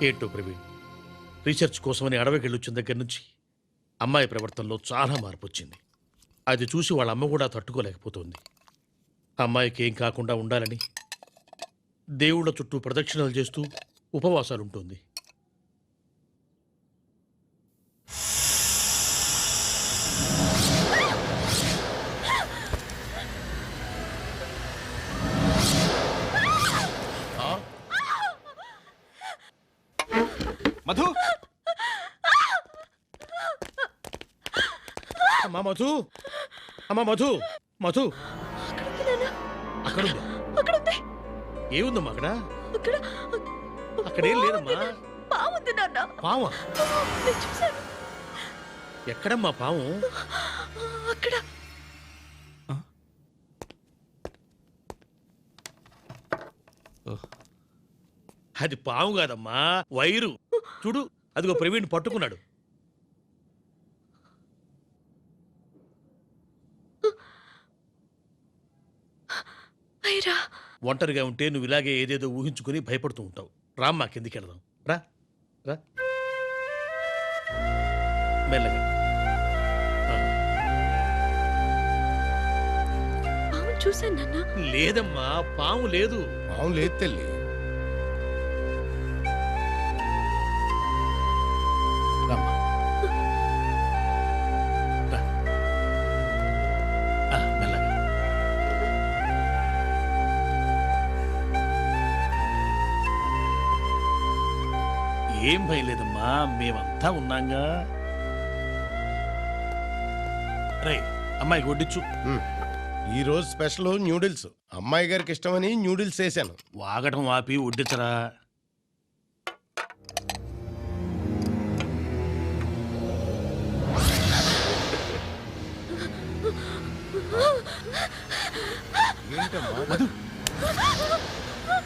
ఏంటో ప్రవీణ్, రీసెర్చ్ కోసమని అడవికి వెళ్ళొచ్చిన దగ్గర నుంచి అమ్మాయి ప్రవర్తనలో చాలా మార్పు వచ్చింది. అది చూసి వాళ్ళ అమ్మ కూడా తట్టుకోలేకపోతుంది. అమ్మాయికి ఏం కాకుండా ఉండాలని దేవుళ్ళ చుట్టూ ప్రదక్షిణలు చేస్తూ ఉపవాసాలుంటుంది. మధు, అమ్మా మధు, అమ్మా మధు, మధు అక్కడుంది. ఏముందమ్మా అక్కడ? అక్కడేం లేదమ్మా. పావా? ఎక్కడమ్మా పాము? అక్కడ. అది పాము కాదమ్మా, వైరు. చూడు, అదిగో ప్రవీణ్ పట్టుకున్నాడు. ఒంటరిగా ఉంటే నువ్వు ఇలాగే ఏదేదో ఊహించుకుని భయపడుతూ ఉంటావు. రామ్మా, కిందికి వెళదాం. రా రా మెల్లగా. లేదమ్మా, పాము లేదు. పాము లేదు తల్లి. ఏం భయం లేదమ్మా, మేమంతా ఉన్నాంగా. రే, అమ్మాయికి వడ్డించు. ఈ రోజు స్పెషల్ న్యూడిల్స్. అమ్మాయి గారికి ఇష్టమని న్యూడిల్స్ వేసాను. వాగటం ఆపి వడ్డించరా.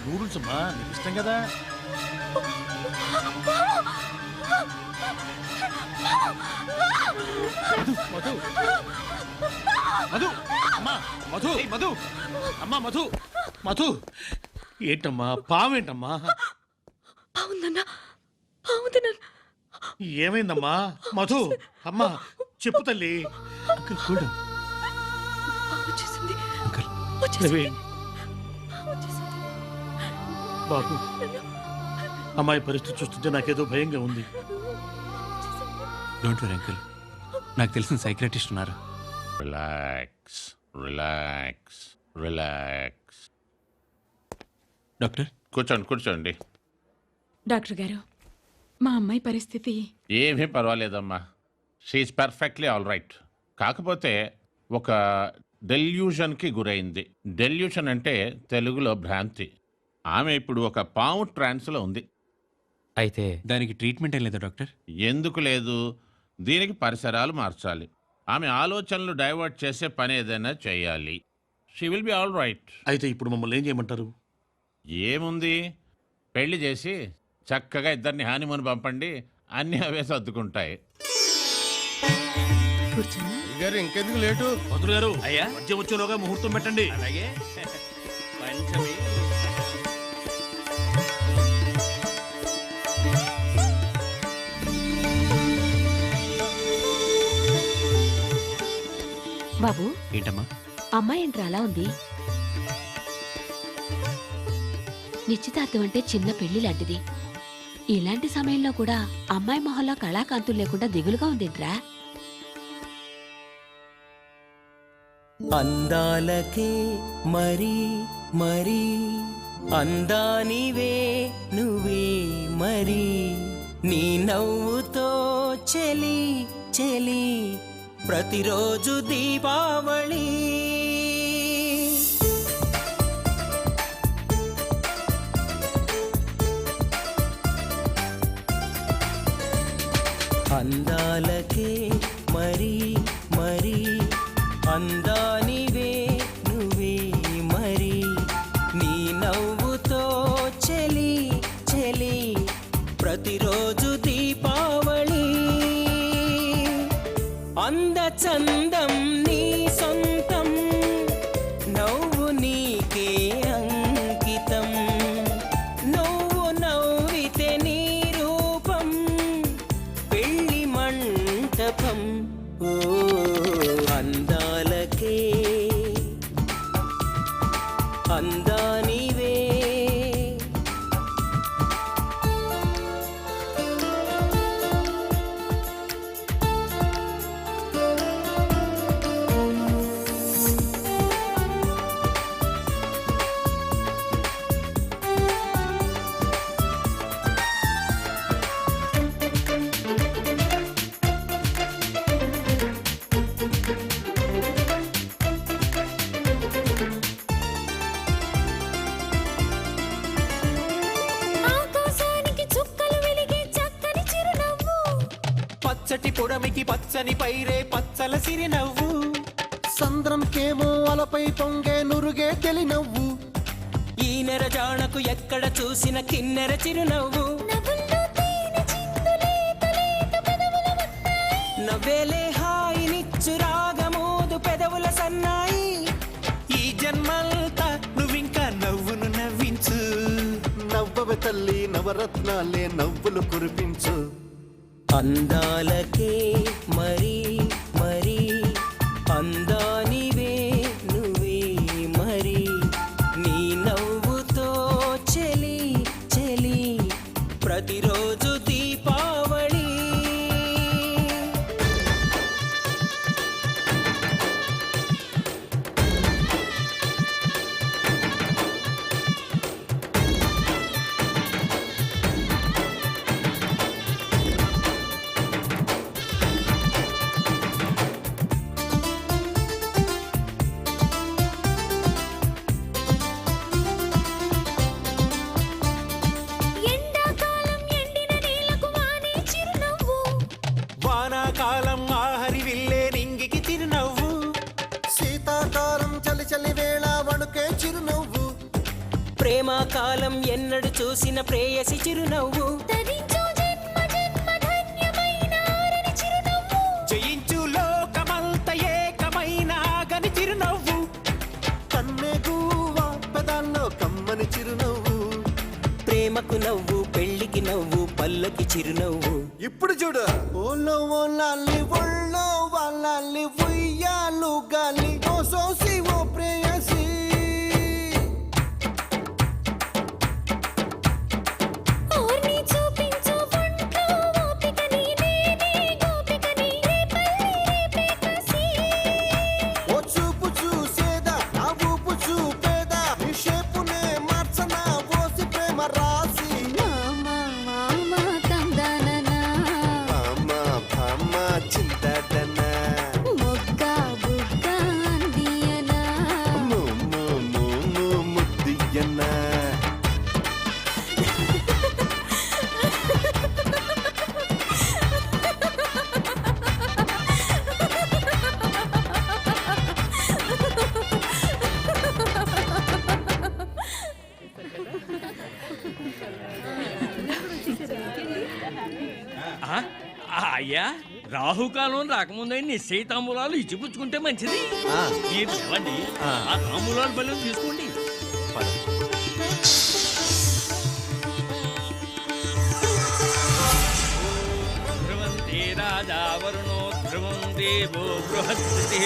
నూడిల్స్ అమ్మా, నీకు ఇష్టం కదా. మధు, మధు, అమ్మా మధు, మధు, అమ్మా మధు, మధు. ఏంటమ్మా, పావేంటమ్మా? ఏమైందమ్మా? మధు, అమ్మా చెప్పు తల్లి. బాబు, అమ్మాయి పరిస్థితి చూస్తుంటే నాకేదో భయంగా ఉంది. డోంట్ వరీ అంకుల్, నాకు తెలిసిన సైకియాట్రిస్ట్ ఉన్నారు. Relax, relax, relax. డాక్టర్, కూర్చోండి, కూర్చోండి. డాక్టర్ గారు, మా అమ్మాయి పరిస్థితి ఏమీ పర్వాలేదమ్మా. She is perfectly all right. కాకపోతే ఒక డెల్యూషన్కి గురైంది. డెల్యూషన్ అంటే తెలుగులో భ్రాంతి. ఆమె ఇప్పుడు ఒక పాము ట్రాన్స్లో ఉంది. అయితే దానికి ట్రీట్మెంట్ ఏం లేదా డాక్టర్? ఎందుకు లేదు, దీనికి పరిసరాలు మార్చాలి. ఆమె ఆలోచనలు డైవర్ట్ చేసే పని ఏదైనా చేయాలి. She will be all right. అయితే ఇప్పుడు మమ్మల్ని ఏం చేయమంటారు? ఏముంది, పెళ్లి చేసి చక్కగా ఇద్దరిని హానిమూన్ పంపండి, అన్నీ అవే సర్దుకుంటాయి. గారు ఇంకెందుకు లేటు? మంత్రులు గారు, అయ్యా మధ్య వచ్చేలోగా ముహూర్తం పెట్టండి. అలాగే. పంచమి. బాబు, ఏంటమ్మా అమ్మాయి ఏంట్రా అలా ఉంది? నిశ్చితార్థం అంటే చిన్న పెళ్లి లాంటిది. ఇలాంటి సమయంలో కూడా అమ్మాయి మొహంలో కళాకాంతులు లేకుండా దిగులుగా ఉందేంట్రా? అందాలకే మరి మరి అందానివే నువ్వే మరి, నీ నవ్వుతో చెలి చెలి ప్రతిరోజు దీపావళి. అందాలకే మరి మరి అందానివే నువ్వే మరి, నీ నవ్వుతో చెలి చెలి ప్రతిరోజు దీపావళి. అందచందం నీ సొంతం, నవ్వు నీకే అంకితం, నువ్వు నవ్వితే నీ పచ్చటి పొడమికి పచ్చని పైరే పచ్చల సిరి నవ్వు. సంద్రంకేమో అలపై పొంగే నురుగే తెలినవ్వు. ఈ నెరజాణకు ఎక్కడ చూసిన కిన్నెర చిరునవ్వు. నవ్వేలే హాయినిచ్చు రాగమోదు పెదవుల సన్నాయి. ఈ జన్మల్తా నువ్వింకా నవ్వును నవ్వించు. నవ్వవ తల్లి నవరత్నాలే నవ్వులు కురిపించు. అందాలకే మరి మరి అందానివే నువ్వే మరి. నీ నవ్వుతో చెలి చెలి ప్రతిరోజు దీపావళి. వానాకాలం ఆహరి విల్లే నింగికి తిరునవ్వు. శీతాకాలం చలి చలి వేళ వణుకే చిరునవ్వు. ప్రేమాకాలం ఎన్నడు చూసిన ప్రేయసి చిరునవ్వు. జయించు లోకమంత ఏకమైన ఆగని చిరునవ్వు. కన్నే గువ్వ పెదాల్లో కమ్మని చిరునవ్వు. ప్రేమకు నవ్వు పెళ్లికి నవ్వు పల్లకి చిరునవ్వు. ఇప్పుడు చూడు. ఓలో ఓలాలి ఒళ్ళో వాళ్ళాలి ఉయ్యాలు గాలి ఓ సోసి ఓ ప్రేయసి. ఓ చూపు చూసేదా నా ఊపు చూపేదా నీ షేపునే మార్చనా ఓసి ప్రేమ రాసి. భామ భామ చింతదనా ముద్దియనా. అయ్యా రాహుకాలం రాకముందే నిశ్చయ తాంబూలాలు ఇచ్చిపుచ్చుకుంటే మంచిది. మీరు ఇవ్వండి, ఆ తాంబూలాలు బలం తీసుకోండి. ధ్రువంతే రాజా వరుణో ధ్రువం దేవో బృహస్పతి.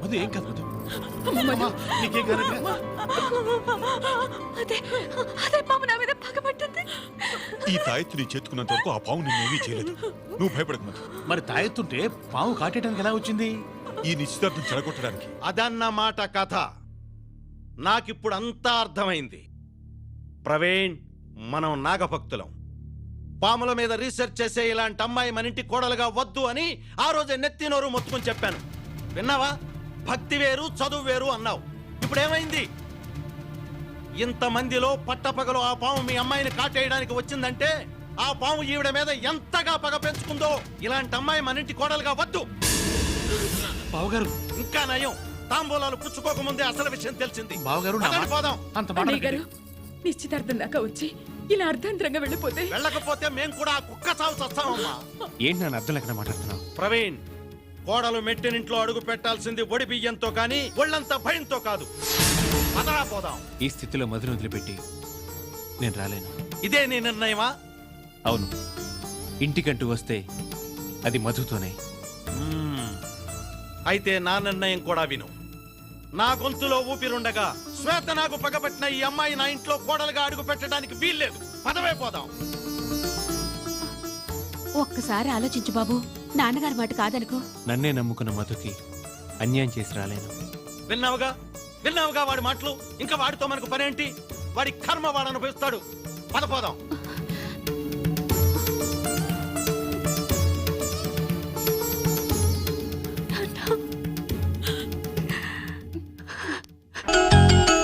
మధు ఏం కాదు మధు. నీకేం కానట్టుగా? అదే పాము నా మీద పగబట్టింది. ఈ తాయెత్తు నీ చేతుకున్నంత వరకు ఆ పాము నిన్నేమీ చేయలేదు. నువ్వు భయపడకు మధు. మరి తాయెత్తుంటే పాము కాటేయడానికి ఎలా వచ్చింది? ఈ నిశ్చితార్థం చెడగొట్టడానికి. అదన్నమాట కథ. నాకిప్పుడు అంతా అర్థమైంది. ప్రవీణ్, మనం నాగభక్తులం. పాముల మీద రీసెర్చ్ చేసే ఇలాంటి అమ్మాయి మన ఇంటి కోడలుగా వద్దు అని ఆ రోజే నెత్తినోరు మొత్తుకుని చెప్పాను. విన్నావా? భక్తి వేరు చదువు వేరు అన్నావు. ఇప్పుడేమైంది? ఇంతమందిలో పట్టపగలు ఆ పాము మీ అమ్మాయిని కాటేయడానికి వచ్చిందంటే ఆ పాము ఈవిడ మీద ఎంతగా పగ పెంచుకుందో. ఇలాంటి అమ్మాయి మన ఇంటి కోడలుగా వద్దు. బావగారు, ఇంకా నయం, తాంబూలాలు పుచ్చుకోకముందే అసలు విషయం తెలిసింది. బావగారు, పదండి, పోదాం. అంత మాట అనకండి. నిశ్చితార్థం దాకా వచ్చి ఇలా అర్ధాంతరంగా వెళ్ళిపోతే వెళ్ళకపోతే మేం కూడా ఆ కుక్క చావు చస్తామమ్మా. ఏంటి నన్ను అర్థం లేకుండా మాట్లాడుతున్నావు? ప్రవీణ్, కోడలు మెట్టినింట్లో అడుగు పెట్టాల్సింది ఒడి బియ్యంతో కానీ ఒళ్ళంతా భయంతో కాదు. పదరా పోదాం. ఈ స్థితిలో మధును వదిలిపెట్టి నేను రాలేను. ఇదే నీ నిర్ణయమా? అవును, ఇంటికంటూ వస్తే అది మధుతోనే. అయితే నా నిర్ణయం కూడా విను. నా గొంతులో ఊపిరుండగా శ్వేత నాకు పగబట్టిన ఈ అమ్మాయి నా ఇంట్లో కోడలుగా అడుగు పెట్టడానికి వీల్లేదు. పదవే పోదాం. ఒక్కసారి ఆలోచించు బాబు, నాన్నగారి మాట కాదనుకో. నన్నే నమ్ముకున్న మధుకి అన్యాయం చేసి రాలేను. విన్నావుగా వాడి మాటలు. ఇంకా వాడితో మనకు పనేంటి? వాడి కర్మ వాడు అనుభవిస్తాడు. పదపోదాం.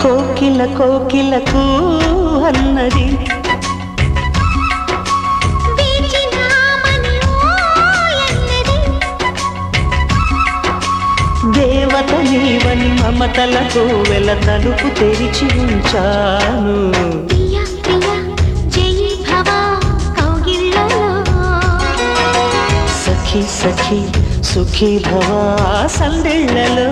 కోకిల కోకిలకు అన్నది దేవత నీవని మమతలకు వెల తలుపు తెరిచి ఉంచాను. సఖీ సఖీ సుఖీ భవ సందెళ్ళలో